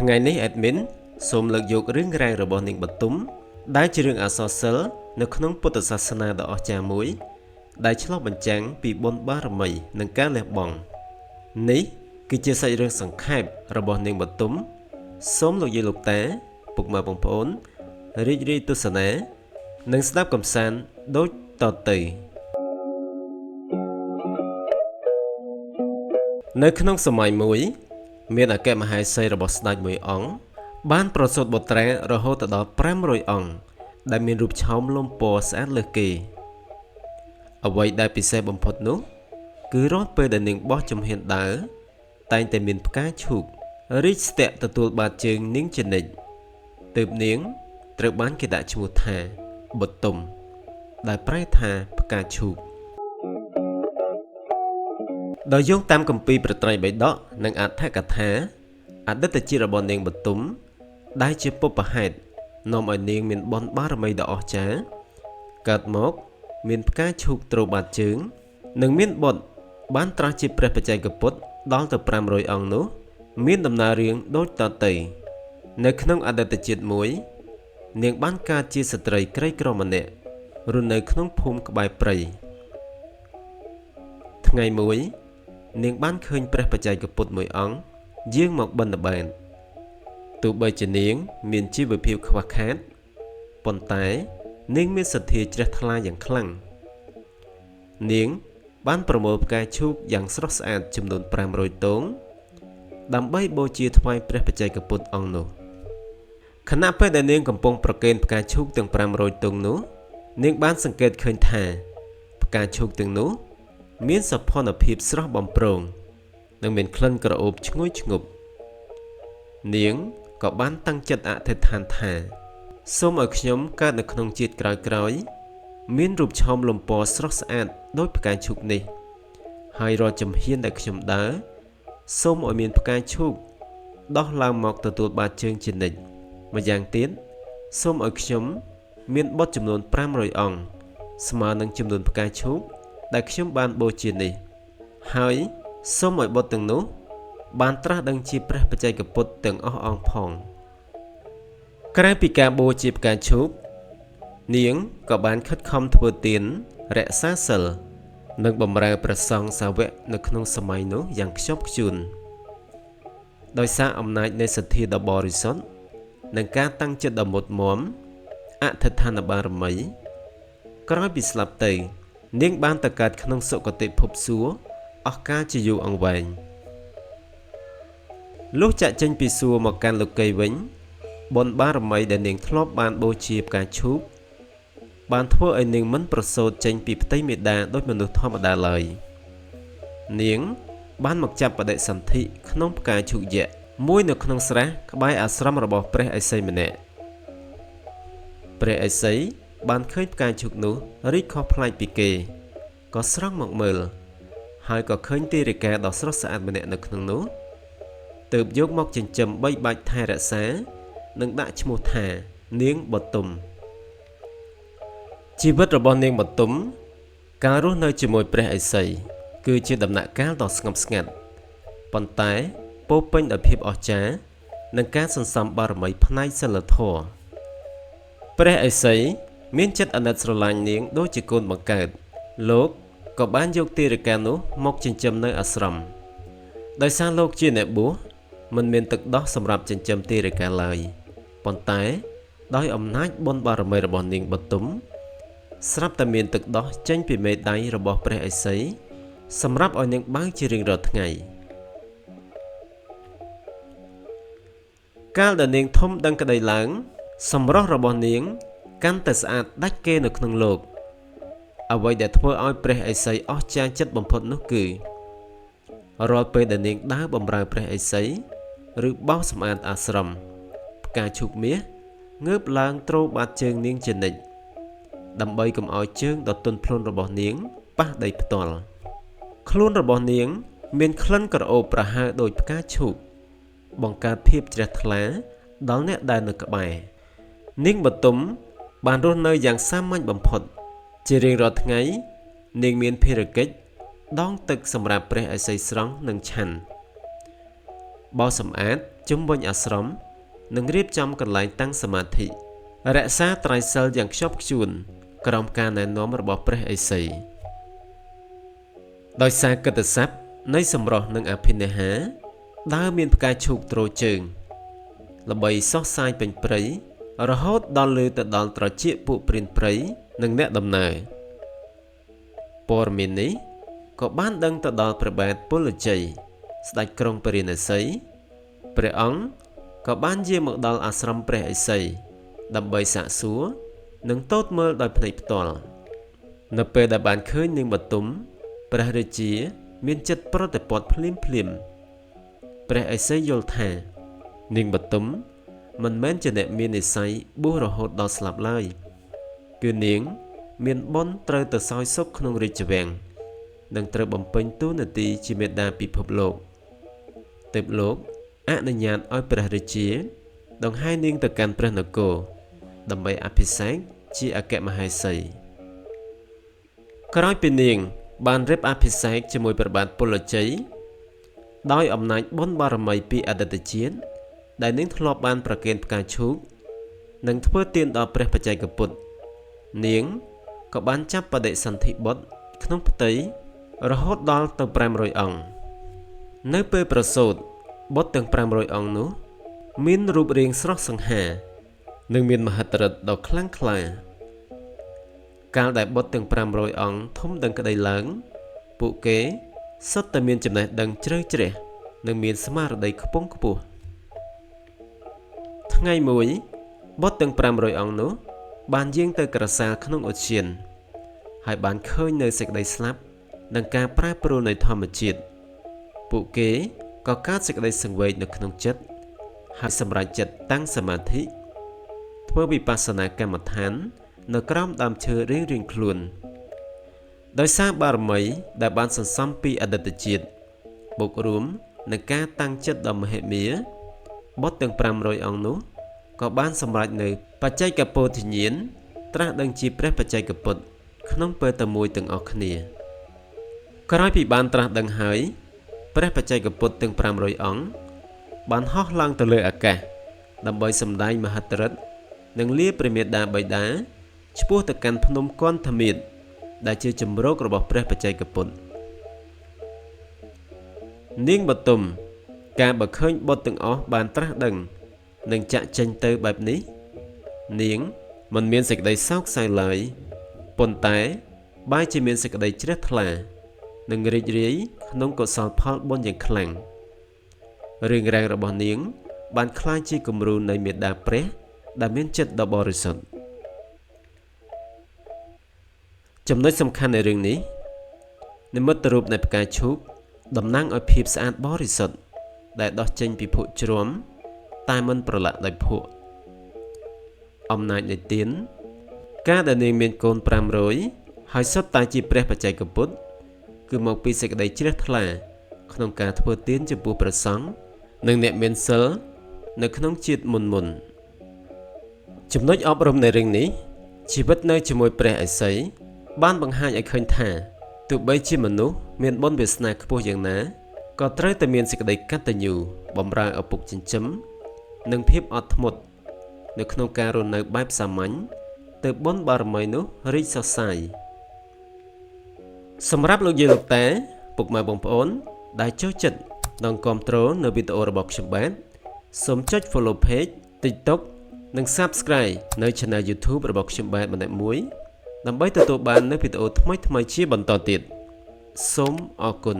ថ្ងៃនេះ admin សូមលើកយករឿងរ៉ាវរបស់នាងបទុមដែលជារឿងអក្សរសិល្ប៍នៅក្នុងពុទ្ធសាសនាដ៏អស្ចារ្យមួយដែលឆ្លុះបញ្ចាំងពីបុណ្យបារមីនិងការលះបង់នេះគឺជាសាច់រឿងសង្ខេបរបស់នាងបទុមសូមលោកយាយលោកតាពុកម៉ែបងប្អូនរីករាយទស្សនានិងស្ដាប់កំសាន្តដូចតទៅនៅក្នុងសម័យមួយមានអគ្គមហេសីរបស់ស្ដេចមួយអង្គបានប្រសូតបុត្រារហូតដល់500អង្គដែលមានរូបឆោមលំពណ៌ស្អាតលើសគេអ្វីដែលពិសេសបំផុតនោះគឺរាល់ពេលដែលនាងបោះជំហានដើរតែងតែមានផ្កាឈូករីកស្ទាក់ទទួលបាតជើងនាងជានិច្ចទើបនាងត្រូវបានគេដាក់ឈ្មោះថាបទុមដែលប្រែថាផ្កាឈូកដោយយោងតាមគម្ពីរប្រត្រីបិដកនិងអដ្ឋកថាអតីតជាតិរបស់នាងបទុមដែលជាពុព្វហេតុនាំឲ្យនាងមានបុណ្យបារមីដ៏អស្ចារ្យកើតមកមានផ្កាឈូកត្រូវបាតជើងនិងមានបុត្របានត្រាស់ជាព្រះបច្ចេកពុទ្ធដល់ទៅ500អង្គនោះមានដំណើររឿងដូចតទៅនៅក្នុងអតីតជាតិមួយនាងបានកើតជាស្ត្រីក្រីក្រម្នាក់រស់នៅក្នុងភូមិក្បែរព្រៃថ្ងៃមួយនាងបានឃើញព្រះបច្ចេកពុទ្ធមួយអង្គយាងមកបិណ្ឌបាតទោះបីជានាងមានជីវភាពខ្វះខាតប៉ុន្តែនាងមានសទ្ធាជ្រះថ្លាយ៉ាងខ្លាំងនាងបានប្រមូលផ្កាឈូកយ៉ាងស្រស់ស្អាតចំនួន500ទងដើម្បីបូជាថ្វាយព្រះបច្ចេកពុទ្ធអង្គនោះខណៈពេលដែលនាងកំពុងប្រគេនផ្កាឈូកទាំង500ទងនោះនាងបានសង្កេតឃើញថាផ្កាឈូកទាំងនោះមានសោភ័ណភាពស្រស់បំព្រងនិងមានក្លិនក្រអូបឈ្ងុយឈ្ងប់នាងក៏បានតាំងចិត្តអធិដ្ឋានថាសូមឲ្យខ្ញុំកើតនៅក្នុងជាតិក្រោយៗមានរូបឆោមលំពណ៌ស្រស់ស្អាតដូចផ្កាឈូកនេះហើយរាល់ជំហានដែលខ្ញុំដើរសូមឲ្យមានផ្កាឈូកដោះឡើងមកទទួលបាតជើងជានិច្ចម្យ៉ាងទៀតសូមឲ្យខ្ញុំមានបុត្រចំនួន500អង្គស្មើនឹងចំនួនផ្កាឈូកដែលខ្ញុំបានបូជានេះហើយសូមឲ្យបុត្រទាំងនោះបានត្រាស់ដឹងជាព្រះបច្ចេកពុទ្ធទាំងអស់អង្គផងក្រៅពីការបូជាផ្កាឈូកនាងក៏បានខិតខំធ្វើទានរក្សាសិលនិងបម្រើព្រះសង្ឃសាវកនៅក្នុងសម័យនោះយ៉ាងខ្ជាប់ខ្ជួនដោយសារអំណាចនៃសទ្ធាដ៏បរិសុទ្ធនិងការតាំងចិត្តដ៏មុតមមអធិដ្ឋានបារមីក្រោយពីស្លាប់ទៅនាងបានទៅកើតក្នុងសុគតិភពសួគ៌អស់កាលជាយូរអង្វែងលុះចាក់ចេញពីសួគ៌មកកាន់លោកីយ៍វិញបុណ្យបារមីដែលនាងធ្លាប់បានបូជាផ្កាឈូកបានធ្វើឲ្យនាងមិនប្រសូតចេញពីផ្ទៃមេដាដូចមនុស្សធម្មតាឡើយនាងបានមកចាប់បដិសន្ធិក្នុងផ្កាឈូកយក្សមួយនៅក្នុងស្រះក្បែរអាស្រមរបស់ព្រះឥសីម្នាក់ព្រះឥសីបានឃើញផ្កាឈូកនោះរីកខុសប្លែកពីគេក៏ស្រង់មកមើលហើយក៏ឃើញទារិកាដ៏ស្រស់ស្អាតម្នាក់នៅក្នុងនោះទើបយកមកចិញ្ចឹមបីបាច់ថែរក្សានិងដាក់ឈ្មោះថានាងបទុមជីវិតរបស់នាងបទុមការរស់នៅជាមួយព្រះឥសីគឺជាដំណាក់កាលដ៏ស្ងប់ស្ងាត់ប៉ុន្តែពោរពេញដោយភាពអស្ចារ្យនិងការសន្សំបារមីផ្នែកសិលធម៌ព្រះឥសីមានចិត្តអាណិតស្រឡាញ់នាងដូចជាកូនបង្កើតលោកក៏បានយកទារិកានោះមកចិញ្ចឹមនៅអាស្រមដោយសារលោកជាអ្នកបួសមិនមានទឹកដោះសម្រាប់ចិញ្ចឹមទារិកាឡើយប៉ុន្តែដោយអំណាចបុណ្យបារមីរបស់នាងបទុមស្រាប់តែមានទឹកដោះចេញពីមេដៃរបស់ព្រះឥសីសម្រាប់ឲ្យនាងបើជារៀងរាល់ថ្ងៃកាលដែលនាងធំដឹងក្តីឡើងសម្រស់របស់នាងកាន់តែស្អាតដាច់គេនៅក្នុងលោកអ្វីដែលធ្វើឲ្យព្រះឥសីអស្ចារ្យចិត្តបំផុតនោះគឺរាល់ពេលដែលនាងដើរបម្រើព្រះឥសីឬបោសសម្អាតអាស្រមផ្កាឈូកមាសងើបឡើងទ្របាតជើងនាងជានិច្ចដើម្បីកុំឲ្យជើងដ៏ទន់ភ្លន់របស់នាងប៉ះដីផ្ទាល់ខ្លួនរបស់នាងមានក្លិនក្រអូបប្រហើរដោយផ្កាឈូកបង្កើតភាពជ្រះថ្លាដល់អ្នកដែលនៅក្បែរនាងបទុមបានរស់នៅយ៉ាងសាមញ្ញបំផុតជារៀងរាល់ថ្ងៃនាងមានភារកិច្ចដងទឹកសម្រាប់ព្រះឥសីស្រង់និងឆាន់ បោសសម្អាតជុំវិញអាស្រមនិងរៀបចំកន្លែងតាំងសមាធិរក្សាត្រៃសិលយ៉ាងខ្ជាប់ខ្ជួនក្រោមការណែនាំរបស់ព្រះឥសីដោយសារកិត្តិស័ព្ទនៃសម្រស់និងអភិនិហាដើរមានផ្កាឈូកទ្រជើងល្បីសុះសាយពេញព្រៃរហូតដល់លើទៅដល់ត្រចៀកពួកព្រានព្រៃនិងអ្នកដំណើរព័ត៌មាននេះក៏បានដឹងទៅដល់ព្រះបាទពលជ័យស្ដេចក្រុងពារាណសីព្រះអង្គក៏បានយាងមកដល់អាស្រមព្រះឥសីដើម្បីសាកសួរនិងទតមើលដោយភ្នែកផ្ទាល់នៅពេលដែលបានឃើញនាងបទុមព្រះរាជាមានចិត្តប្រតិព័ទ្ធភ្លាមព្រះឥសីយល់ថានាងបទុមមិនមែនជាអ្នកមាននិស្ស័យបួសរហូតដល់ស្លាប់ឡើយគឺនាងមានបុណ្យត្រូវទៅសោយសុខក្នុងរាជវាំងនិងត្រូវបំពេញតួនាទីជាមេដាពិភពលោកទើបលោកអនុញ្ញាតឲ្យព្រះរាជាដង្ហែនាងទៅកាន់ព្រះនគរដើម្បីអភិសេកជាអគ្គមហេសីក្រោយពីនាងបានរៀបអភិសេកជាមួយព្រះបាទពលជ័យដោយអំណាចបុណ្យបារមីពីអតីតជាតិដែលនាងធ្លាប់បានប្រគេនផ្កាឈូកនិងធ្វើទានដល់ព្រះបច្ចេកពុទ្ធនាងក៏បានចាប់បដិសន្ធិបុត្រក្នុងផ្ទៃរហូតដល់ទៅ500អង្គនៅពេលប្រសូតបុត្រទាំង500អង្គនោះមានរូបរាងស្រស់សង្ហានិងមានមហិទ្ធិឫទ្ធិដ៏ខ្លាំងក្លាកាលដែលបុត្រទាំង500អង្គធំដឹងក្តីឡើងពួកគេសុទ្ធតែមានចំណេះដឹងជ្រៅជ្រះនិងមានស្មារតីខ្ពង់ខ្ពស់ថ្ងៃមួយបុត្រទាំង500អង្គនោះបានយាងទៅក្រសាលក្នុងឧទ្យានហើយបានឃើញនៅសេចក្តីស្លាប់និងការប្រែប្រួលនៃធម្មជាតិពួកគេក៏កើតសេចក្តីសង្វេគនៅក្នុងចិត្តហើយសម្រេចចិត្តតាំងសមាធិធ្វើវិបស្សនាកម្មដ្ឋាននៅក្រោមដើមឈើរៀងៗខ្លួនដោយសារបារមីដែលបានសន្សំពីអតីតជាតិបូករួមនឹងការតាំងចិត្តដ៏មហិមាបុត្រទាំង500អង្គនោះក៏បានសម្រេចនៅបច្ចេកពោធិញ្ញាណត្រាស់ដឹងជាព្រះបច្ចេកពុទ្ធក្នុងពេលតែមួយទាំងអស់គ្នាក្រោយពីបានត្រាស់ដឹងហើយព្រះបច្ចេកពុទ្ធទាំង500អង្គបានហោះឡើងទៅលើអាកាសដើម្បីសម្ដែងមហិទ្ធិឫទ្ធិនិងលាព្រះមេដាបិតាឆ្ពោះទៅកាន់ភ្នំគន្ធមាត្រដែលជាជម្រករបស់ព្រះបច្ចេកពុទ្ធនាងបទុមការបើឃើញបុត្រទាំងអស់បានត្រាស់ដឹងនិងចាក់ចេញទៅបែបនេះនាងមិនមានសេចក្តីសោកសៅឡើយប៉ុន្តែបែរជាមានសេចក្តីជ្រះថ្លានិងរីករាយក្នុងកុសលផលបុណ្យយ៉ាងខ្លាំងរឿងរ៉ាវរបស់នាងបានក្លាយជាគំរូនៃមេដាព្រះដែលមានចិត្តដ៏បរិសុទ្ធចំណុចសំខាន់នៃរឿងនេះនិមិត្តរូបនៃផ្កាឈូកតំណាងឲ្យភាពស្អាតបរិសុទ្ធដែលដោះចេញពីភក់ជ្រាំតែមិនប្រឡាក់ដោយភក់អំណាចនៃទានការដែលនាងមានកូន500ហើយសុទ្ធតែជាព្រះបច្ចេកពុទ្ធគឺមកពីសេចក្តីជ្រះថ្លាក្នុងការធ្វើទានចំពោះព្រះសង្ឃនិងអ្នកមានសិលនៅក្នុងជាតិមុនចំណុចអប់រំនៃរឿងនេះជីវិតនៅជាមួយព្រះឥសីបានបង្ហាញឲ្យឃើញថាទោះបីជាមនុស្សមានបុណ្យវាសនាខ្ពស់យ៉ាងណាក៏ត្រូវតែមានសេចក្តីកតញ្ញូបម្រើឪពុកចិញ្ចឹមនិងភាពអត់ធ្មត់នៅក្នុងការរស់នៅបែបសាមញ្ញទើបបុណ្យបារមីនោះរីកសុះសាយសម្រាប់លោកយាយលោកតាពុកម៉ែបងប្អូនដែលចូលចិត្តនិងគាំទ្រនៅវីដេអូរបស់ខ្ញុំបាទសូមចុច Follow Page TikTok និង Subscribe នៅ Channel YouTube របស់ខ្ញុំបាទម្នាក់មួយដើម្បីទទួលបាននូវវីដេអូថ្មីៗជាបន្តទៀតសូមអរគុណ